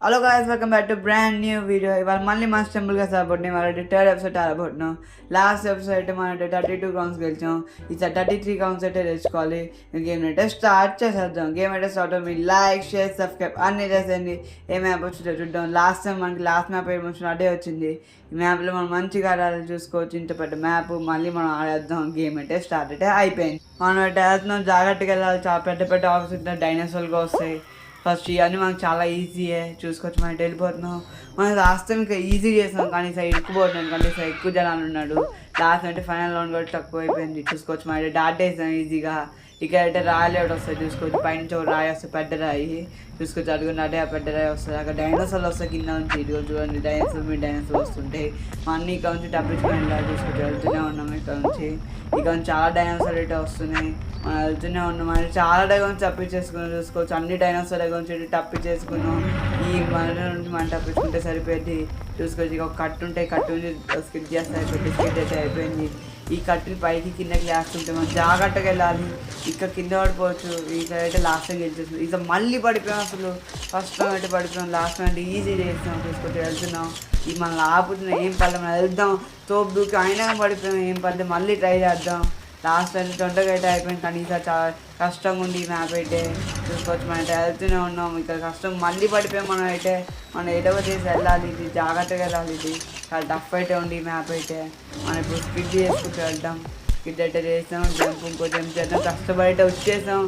Hello guys, welcome back to brand new video. ఇవాళ మళ్ళీ మన టెంపుల్గా సాబట్టినాం. ఇవాళ థర్డ్ ఎపిసోడ్ ఆడబోతున్నాం. లాస్ట్ ఎపిసోడ్ అయితే మనం 32 రౌండ్స్ గెలిచాం. ఈసారి 33 రౌండ్స్ అయితే తెచ్చుకోవాలి. గేమ్ అయితే స్టార్ట్ చేసేద్దాం. గేమ్ అయితే స్టార్ట్ అవుతుంది. లైక్, షేర్, సబ్స్క్రైబ్ అన్నీ చేసేయండి. ఏ మ్యాప్ వచ్చిందో చూద్దాం. లాస్ట్ టైం మనకి లాస్ట్ మ్యాప్ ఏమొచ్చిందో అదే వచ్చింది. ఈ మ్యాప్లో మనం మంచిగా ఆడాలి చూసుకోవచ్చు. ఇంత పెద్ద మ్యాప్ మళ్ళీ మనం ఆడేద్దాం. గేమ్ అయితే స్టార్ట్ అయితే అయిపోయింది. మనం అయితే వెళ్తున్నాం. జాగ్రత్తగా వెళ్ళాలి. చాలా పెద్ద పెద్ద ఆఫీస్ డైనోసార్గా వస్తాయి. ఫస్ట్ ఇవన్నీ మనకు చాలా ఈజీయే చూసుకోవచ్చు. మనం వెళ్ళిపోతున్నాం. మనం లాస్ట్ టైం ఇంకా ఈజీ చేసాం, కానీ ఈసారి ఎక్కుపోతున్నాం. కానీ ఈసారి ఎక్కువ జనాలు ఉన్నాడు. లాస్ట్ అంటే ఫైనల్ రౌండ్ కూడా తక్కువ అయిపోయింది చూసుకోవచ్చు. మనం డాట్ వేసాం ఈజీగా. ఇక్కడ అయితే రాయలు ఒకటి వస్తాయి చూసుకోవచ్చు. పైనుంచి ఒక రాయి వస్తుంది, పెద్ద రాయి చూసుకోవచ్చు. అడుగుంటే అదే ఆ పెద్ద రాయి వస్తుంది. అక్కడ డైనోసార్లు వస్తాయి కింద నుంచి. ఇదిగో చూడండి, డైనోసార్ మీ డైనోసార్ వస్తుంటాయి. అన్నీ ఇక్కడ నుంచి తప్పించుకొని చూసుకోవచ్చు. వెళ్తూనే ఉన్నాం ఇక్కడ నుంచి. ఇక్కడ నుంచి చాలా డైనోసార్ అయితే వస్తున్నాయి. మనం వెళ్తూనే ఉన్నాం. మనం చాలా దగ్గర నుంచి తప్పించేసుకున్నాం చూసుకోవచ్చు. అన్ని డైనోసార్ దగ్గర నుంచి తప్పించేసుకున్నాం. ఈ మన నుంచి మనం తప్పించుకుంటే సరిపోయింది చూసుకోవచ్చు. ఇక ఒక కట్టు ఉంటాయి, కట్టు నుంచి స్కిట్ చేస్తే అయిపోయింది. స్కిట్ అయితే అయిపోయింది. ఈ కట్టుని పైకి కిందకి లేస్తుంటే మనం జాగ్రత్తగా వెళ్ళాలి. ఇక్కడ కింద పడిపోవచ్చు. ఇక్కడ అయితే లాస్ట్ టైం గెలిచేస్తుంది. ఇక మళ్ళీ పడిపోయాం. అసలు ఫస్ట్ టైం అయితే పడిపోయాం. లాస్ట్ టైం అంటే ఈజీ చేస్తున్నాం చూసుకుంటే వెళ్తున్నాం. ఇది మనం ఆపుతున్నాం. ఏం పర్లేదు, మనం వెళ్దాం. తోపు దూకి అయినా పడిపోయాం. ఏం పర్లేదు, మళ్ళీ ట్రై చేద్దాం. లాస్ట్ అయితే తొందరగా అయితే అయిపోయింది. కానీ ఈసారి చాలా కష్టంగా ఉంది ఈ మ్యాప్ అయితే చూసుకోవచ్చు. మనం అయితే వెళ్తూనే ఉన్నాం. ఇక్కడ కష్టం మళ్ళీ పడిపోయాం. మనం ఏదో చేసి వెళ్ళాలి. ఇది జాగ్రత్తగా వెళ్ళాలి. ఇది చాలా టఫ్ అయితే ఉంది ఈ మ్యాప్ అయితే. మనం ఇప్పుడు స్కిడ్ చేసుకుంటూ వెళ్తాం. స్కిడ్ అయితే చేసాం. జంప్ ఇంకో జంప్ చేద్దాం. కష్టపడి అయితే వచ్చేసాం.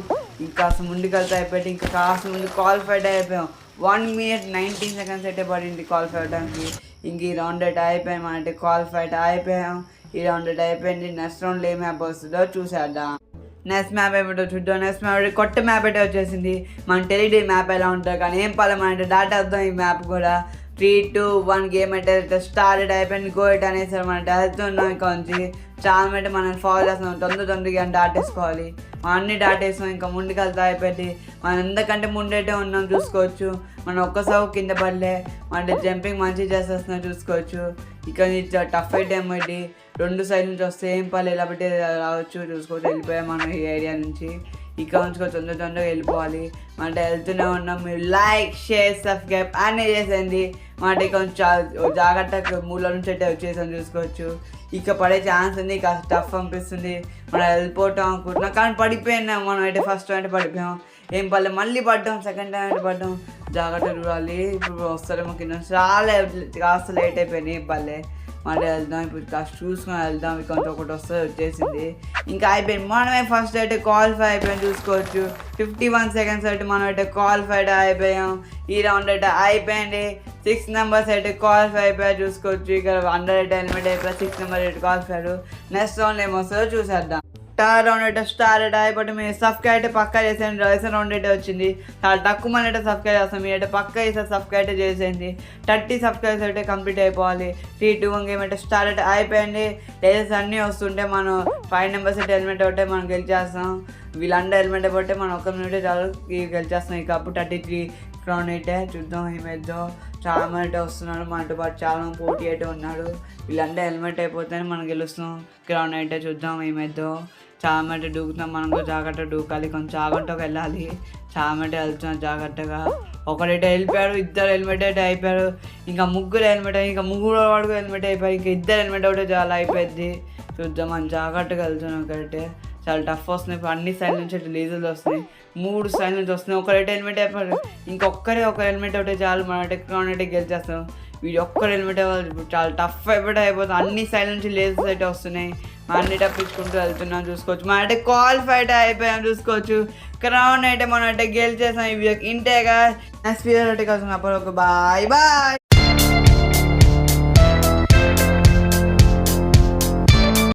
ఇంకా అసలు ముందుకు వెళ్తే అయిపోయింది. ఇంకా కాస్త ముందు క్వాలిఫైడ్ అయిపోయాం. 1 minute 19 seconds అయితే పడింది క్వాలిఫై అవ్వడానికి. ఇంక ఈ రౌండ్ అయితే అయిపోయాం. మనం అయితే క్వాలిఫైడ్ అయిపోయాం. ఈ రౌండ్ అయితే అయిపోయింది. నెక్స్ట్ రౌండ్లో ఏ మ్యాప్ వస్తుందో చూసేద్దాం. నెక్స్ట్ మ్యాప్ ఏమిటో చూద్దాం. నెక్స్ట్ మ్యాప్ అయితే కొత్త మ్యాప్ అయితే వచ్చేసింది. మనం తెలియదు ఈ మ్యాప్ ఎలా ఉంటుంది, కానీ ఏం పర్లేదు మనం అంటే డాటా వద్దాం. ఈ మ్యాప్ కూడా 3, 2, 1 గేమ్ అయితే స్టార్ట్ అయిపోయింది. గో అయితే అనేసి మనం వెళ్తున్నాం. ఇక్కడ నుంచి చాలా అంటే మనం ఫాలో చేస్తున్నాం. తొందరగా దాటేసుకోవాలి. మనం అన్ని దాటేస్తాం. ఇంకా ముందుకు వెళ్తా అయిపోయింది. మనం ఎందుకంటే ముందైతే ఉన్నాం చూసుకోవచ్చు. మనం ఒక్కసారి కింద పడలే. అంటే జంపింగ్ మంచిగా చేసేస్తున్నాం చూసుకోవచ్చు. ఇక్కడ నుంచి టఫ్ అయితే ఏమిటి 2 సైడ్ నుంచి వస్తే ఏం పర్లేదు ఇలా బట్టి రావచ్చు చూసుకోవచ్చు. వెళ్ళిపోయాం మనం ఈ ఏరియా నుంచి. ఇక్కడ నుంచి తొందరగా వెళ్ళిపోవాలి. అంటే వెళ్తూనే ఉన్నాం. మీరు లైక్, షేర్, సబ్స్క్రైబ్ అన్నీ చేసేయండి. అంటే కొంచెం జాగ్రత్తగా మూల నుంచి అయితే వచ్చేసాం చూసుకోవచ్చు. ఇక పడే ఛాన్స్ ఉంది. కాస్త టఫ్ అనిపిస్తుంది. మనం వెళ్ళిపోతాం అనుకుంటున్నాం, కానీ పడిపోయినాం. మనం అయితే ఫస్ట్ టైం అయితే పడిపోయాం. ఏం పర్లేదు, మళ్ళీ పడ్డాం. సెకండ్ టైం అయితే పడ్డాం. జాగ్రత్త చూడాలి. ఇప్పుడు వస్తారేమో కింద. చాలా కాస్త లేట్ అయిపోయింది. ఏం పర్లేదు, మళ్ళీ వెళ్దాం. ఇప్పుడు కాస్త చూసుకొని వెళ్దాం. ఇక ఒకటి వస్తుంది వచ్చేసింది. ఇంకా అయిపోయింది. మనమే ఫస్ట్ అయితే క్వాలిఫై అయిపోయాం చూసుకోవచ్చు. 51 seconds అయితే మనం అయితే క్వాలిఫైడ్ అయిపోయాం. ఈ రౌండ్ అయితే అయిపోయింది. 6 members అయితే క్వాలిఫై అయిపోయారు చూసుకోవచ్చు. ఇక్కడ 100 అయితే హెల్మెట్ అయిపోయారు. 6 members అయితే క్వాలిఫైడ్. నెక్స్ట్ రౌండ్ ఏమొస్తుందో చూసేద్దాం. థర్డ్ రౌండ్ అయితే స్టార్ట్ అయితే అయిపోతే మీరు సబ్స్క్రైబ్ అయితే పక్కా చేసేయండి. రైసన్ రౌండ్ అయితే వచ్చింది. చాలా తక్కువ మంది అయితే సబ్స్క్రైబ్ చేస్తాం. మీరు అయితే పక్కా ఈసారి సబ్స్క్రైబ్ అయితే చేసేయండి. 30 సబ్స్క్రైబ్స్ అయితే కంప్లీట్ అయిపోవాలి. 3, 2, 1 గేమ్ అయితే స్టార్ట్ అయితే అయిపోయింది. డేస్ అన్నీ వస్తుంటే మనం 5 members అయితే హెల్మెట్ ఒకటే మనం గెలిచేస్తాం. వీళ్ళందరూ హెల్మెట్ అయిపోతే మనం 1 minute చాలు గెలిచేస్తాం. ఇక అప్పుడు 33 రౌండ్ అయితే చూద్దాం ఏమైద్దో. చాలా మంది అయితే వస్తున్నాడు. మనతో పాటు చాలా పోటీ అయితే ఉన్నాడు. వీళ్ళందరూ హెల్మెట్ అయిపోతేనే మనం గెలుస్తాం. గ్రౌండ్ అయితే చూద్దాం ఏమైద్దో. చాలా మంది దూకుతున్నాం. మనం కూడా జాగ్రత్తగా దూకాలి. కొంచెం జాగ్రత్తగా వెళ్ళాలి. చాలా మంది వెళ్తున్నాం జాగ్రత్తగా. ఒకడైతే వెళ్ళిపోయాడు. 2 హెల్మెట్ అయితే అయిపోయారు. ఇంకా 3 హెల్మెట్ ఇంకా 3 వాడు హెల్మెట్ అయిపోయారు. ఇంకా 2 హెల్మెట్ ఒకటే చాలా అయిపోయింది. చూద్దాం, మనం జాగ్రత్తగా వెళ్తున్నాం. ఒకటైతే చాలా టఫ్ వస్తున్నాయి. అన్ని సైడ్ నుంచి అయితే లేజర్లు వస్తున్నాయి. 3 సైడ్ నుంచి వస్తున్నాయి. ఒకరైతే హెల్మెట్ అయిపోయాడు. ఇంకొక్కరే ఒక హెల్మెట్ ఒకటే చాలు. మనం టెక్నాలజీ అయితే గెలిచేస్తాం. వీడు ఒక్కరు హెల్మెట్ అవ్వాలి. చాలా టఫ్ అయిపోతుంది. అన్ని సైడ్ నుంచి లేజర్స్ అయితే వస్తున్నాయి. అన్ని తప్పించుకుంటూ వెళ్తున్నాం చూసుకోవచ్చు. మనం అయితే క్వాలిఫైడ్ అయిపోయాం చూసుకోవచ్చు. క్రౌన్ అయితే మనం అయితే గెలిచేసాం. ఈ ఇంటేగా నెక్స్ట్ వీడియో అయితే కోసం అప్పుడు ఒక బాయ్ బాయ్.